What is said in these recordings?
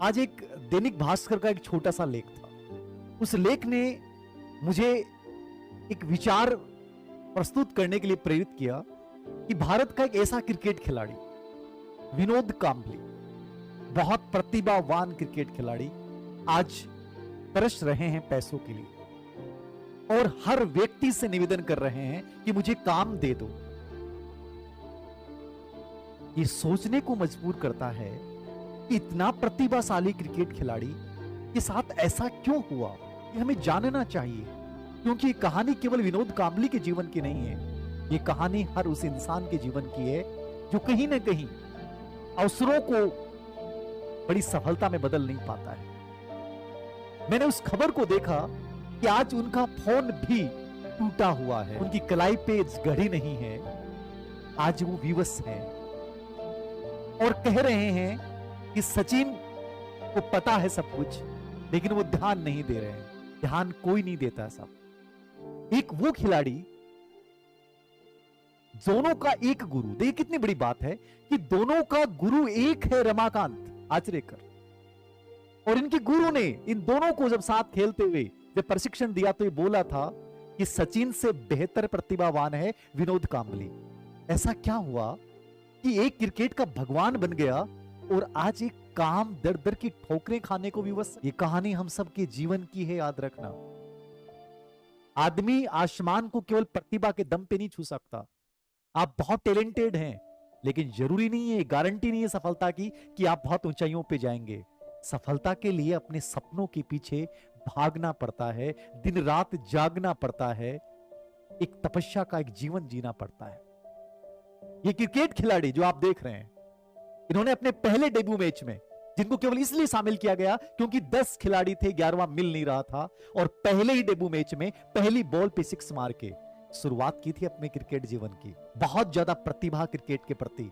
आज एक दैनिक भास्कर का एक छोटा सा लेख था। उस लेख ने मुझे एक विचार प्रस्तुत करने के लिए प्रेरित किया कि भारत का एक ऐसा क्रिकेट खिलाड़ी विनोद कांबली, बहुत प्रतिभावान क्रिकेट खिलाड़ी, आज तरस रहे हैं पैसों के लिए और हर व्यक्ति से निवेदन कर रहे हैं कि मुझे काम दे दो। ये सोचने को मजबूर करता है कि इतना प्रतिभाशाली क्रिकेट खिलाड़ी के साथ ऐसा क्यों हुआ, ये हमें जानना चाहिए। क्योंकि ये कहानी केवल विनोद कांबली के जीवन की नहीं है, ये कहानी हर उस इंसान के जीवन की है जो कहीं ना कहीं अवसरों को बड़ी सफलता में बदल नहीं पाता है। मैंने उस खबर को देखा कि आज उनका फोन भी टूटा हुआ है, उनकी कलाई पे घड़ी नहीं है, आज वो विवश है और कह रहे हैं कि सचिन को पता है सब कुछ, लेकिन वो ध्यान नहीं दे रहे हैं। ध्यान कोई नहीं देता सब। एक वो खिलाड़ी, दोनों का एक गुरु, देखिए कितनी बड़ी बात है कि दोनों का गुरु एक है, रमाकांत आचरेकर। और इनके गुरु ने इन दोनों को जब साथ खेलते हुए जब प्रशिक्षण दिया तो ये बोला था कि सचिन से बेहतर प्रतिभावान है विनोद कांबली। ऐसा क्या हुआ कि एक क्रिकेट का भगवान बन गया और आज एक काम दर दर की ठोकरें खाने को भी बस। ये कहानी हम सबके जीवन की है, याद रखना। आदमी आसमान को केवल प्रतिभा के दम पे नहीं छू सकता। आप बहुत टैलेंटेड हैं, लेकिन जरूरी नहीं है, गारंटी नहीं है सफलता की कि आप बहुत ऊंचाइयों पे जाएंगे। सफलता के लिए अपने सपनों के पीछे भागना पड़ता है, दिन रात जागना पड़ता है, एक तपस्या का एक जीवन जीना पड़ता है। ये क्रिकेट खिलाड़ी जो आप देख रहे हैं, इन्होंने अपने पहले डेब्यू मैच में, जिनको केवल इसलिए शामिल किया गया क्योंकि 10 खिलाड़ी थे, 11वां मिल नहीं रहा था, और पहले ही डेब्यू मैच में पहली बॉल पे 6 मार के शुरुआत की थी अपने क्रिकेट जीवन की। बहुत ज्यादा प्रतिभा क्रिकेट के प्रति।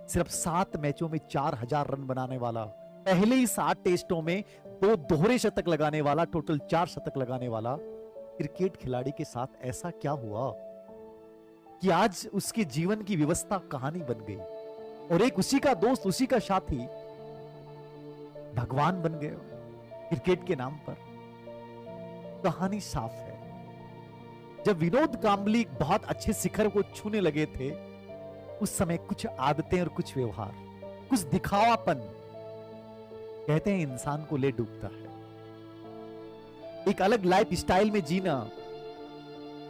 सिर्फ 7 मैचों में 4000 रन बनाने वाला, पहले ही 7 टेस्टों में 2 दोहरे शतक लगाने वाला, टोटल 4 शतक लगाने वाला क्रिकेट खिलाड़ी के साथ ऐसा क्या हुआ कि आज उसके जीवन की व्यवस्था कहानी बन गई और एक उसी का दोस्त, उसी का साथी भगवान बन गए क्रिकेट के नाम पर। कहानी साफ है। जब विनोद कांबली बहुत अच्छे शिखर को छूने लगे थे, उस समय कुछ आदतें और कुछ व्यवहार, कुछ दिखावापन, कहते हैं इंसान को ले डूबता है। एक अलग लाइफ स्टाइल में जीना,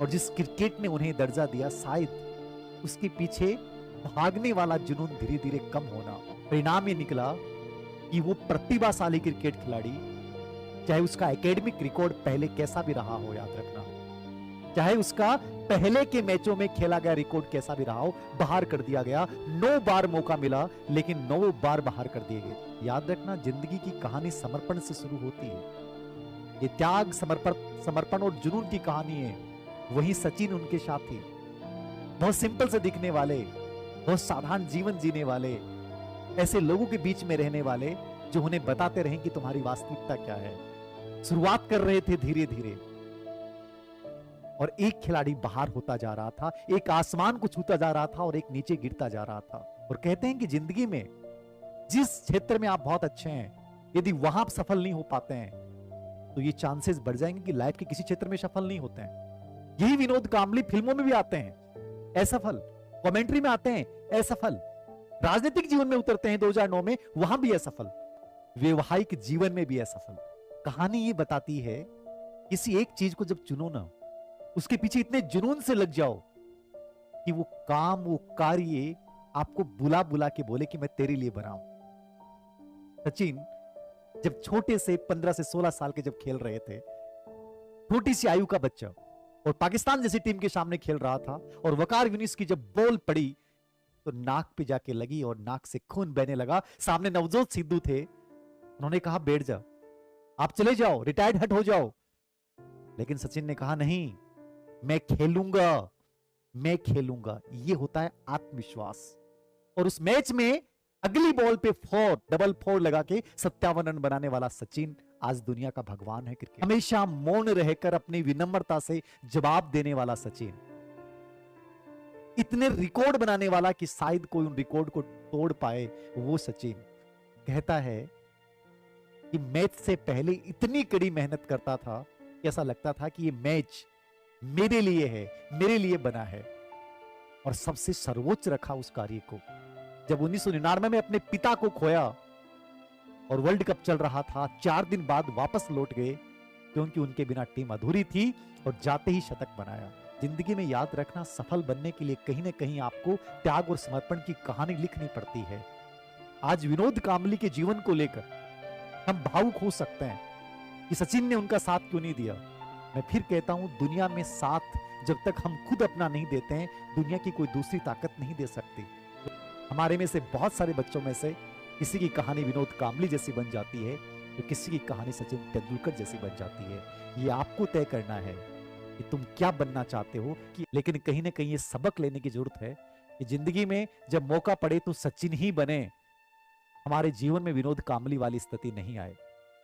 और जिस क्रिकेट ने उन्हें दर्जा दिया, शायद उसके पीछे भागने वाला जुनून धीरे धीरे कम होना। परिणाम ये निकला कि वो प्रतिभाशाली क्रिकेट खिलाड़ी, चाहे उसका एकेडमिक रिकॉर्ड पहले कैसा भी रहा हो, याद रखना, चाहे उसका पहले के मैचों में खेला गया रिकॉर्ड कैसा भी रहा हो, बाहर कर दिया गया। 9 बार मौका मिला, लेकिन 9 बार बाहर कर दिए गए। याद रखना, जिंदगी की कहानी समर्पण से शुरू होती है। ये त्याग, समर्पण और जुनून की कहानी है। वही सचिन, उनके साथी, बहुत सिंपल से दिखने वाले, बहुत साधारण जीवन जीने वाले, ऐसे लोगों के बीच में रहने वाले जो उन्हें बताते रहे कि तुम्हारी वास्तविकता क्या है। शुरुआत कर रहे थे धीरे धीरे, और एक खिलाड़ी बाहर होता जा रहा था, एक आसमान को छूता जा रहा था और एक नीचे गिरता जा रहा था। और कहते हैं कि जिंदगी में जिस क्षेत्र में आप बहुत अच्छे हैं, यदि वहां आप सफल नहीं हो पाते हैं, तो ये चांसेस बढ़ जाएंगे कि लाइफ के किसी क्षेत्र में सफल नहीं होते हैं। यही विनोद कांबली फिल्मों में भी आते हैं असफल, कमेंट्री में आते हैं असफल, राजनीतिक जीवन में उतरते हैं 2009 में, वहां भी असफल, वैवाहिक जीवन में भी असफल। कहानी ये बताती है, किसी एक चीज को जब चुनो ना, उसके पीछे इतने जुनून से लग जाओ कि वो काम, वो कार्य आपको बुला बुला के बोले कि मैं तेरे लिए बना हूं। सचिन जब छोटे से 15 से 16 साल के जब खेल रहे थे, छोटी सी आयु का बच्चा, और पाकिस्तान जैसी टीम के सामने खेल रहा था, और वकार यूनिस की जब बॉल पड़ी तो नाक पे जाके लगी और नाक से खून बहने लगा। सामने नवजोत सिद्धू थे, उन्होंने कहा बैठ जा, आप चले जाओ, रिटायर्ड हट हो जाओ। लेकिन सचिन ने कहा नहीं, मैं खेलूंगा, मैं खेलूंगा। ये होता है आत्मविश्वास। और उस मैच में अगली बॉल पे 4 4 लगा के 57 रन बनाने वाला सचिन आज दुनिया का भगवान है क्रिकेट। हमेशा मौन रहकर अपनी विनम्रता से जवाब देने वाला सचिन, इतने रिकॉर्ड बनाने वाला कि शायद कोई उन रिकॉर्ड को तोड़ पाए, वो सचिन कहता है कि मैच से पहले इतनी कड़ी मेहनत करता था कि ऐसा लगता था कि ये मैच मेरे लिए है, मेरे लिए बना है, और सबसे सर्वोच्च रखा उस कार्य को। जब 1999 में अपने पिता को खोया और वर्ल्ड कप चल रहा था, 4 दिन बाद वापस लौट गए क्योंकि उनके बिना टीम अधूरी थी, और जाते ही शतक बनाया। जिंदगी में याद रखना, सफल बनने के लिए कहीं ना कहीं आपको त्याग और समर्पण की कहानी लिखनी पड़ती है। आज विनोद कांबली के जीवन को लेकर हम भावुक हो सकते हैं कि सचिन ने उनका साथ क्यों नहीं दिया। मैं फिर कहता हूं, दुनिया में साथ जब तक हम खुद अपना नहीं देते हैं, दुनिया की कोई दूसरी ताकत नहीं दे सकती। हमारे में से बहुत सारे बच्चों में से किसी की कहानी विनोद कांबली जैसी बन जाती है, तो किसी की कहानी सचिन तेंदुलकर जैसी बन जाती है। ये आपको तय करना है कि तुम क्या बनना चाहते हो। लेकिन कहीं ना कहीं ये सबक लेने की जरूरत है कि जिंदगी में जब मौका पड़े तो सचिन ही बने, हमारे जीवन में विनोद कांबली वाली स्थिति नहीं आए।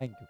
Thank you.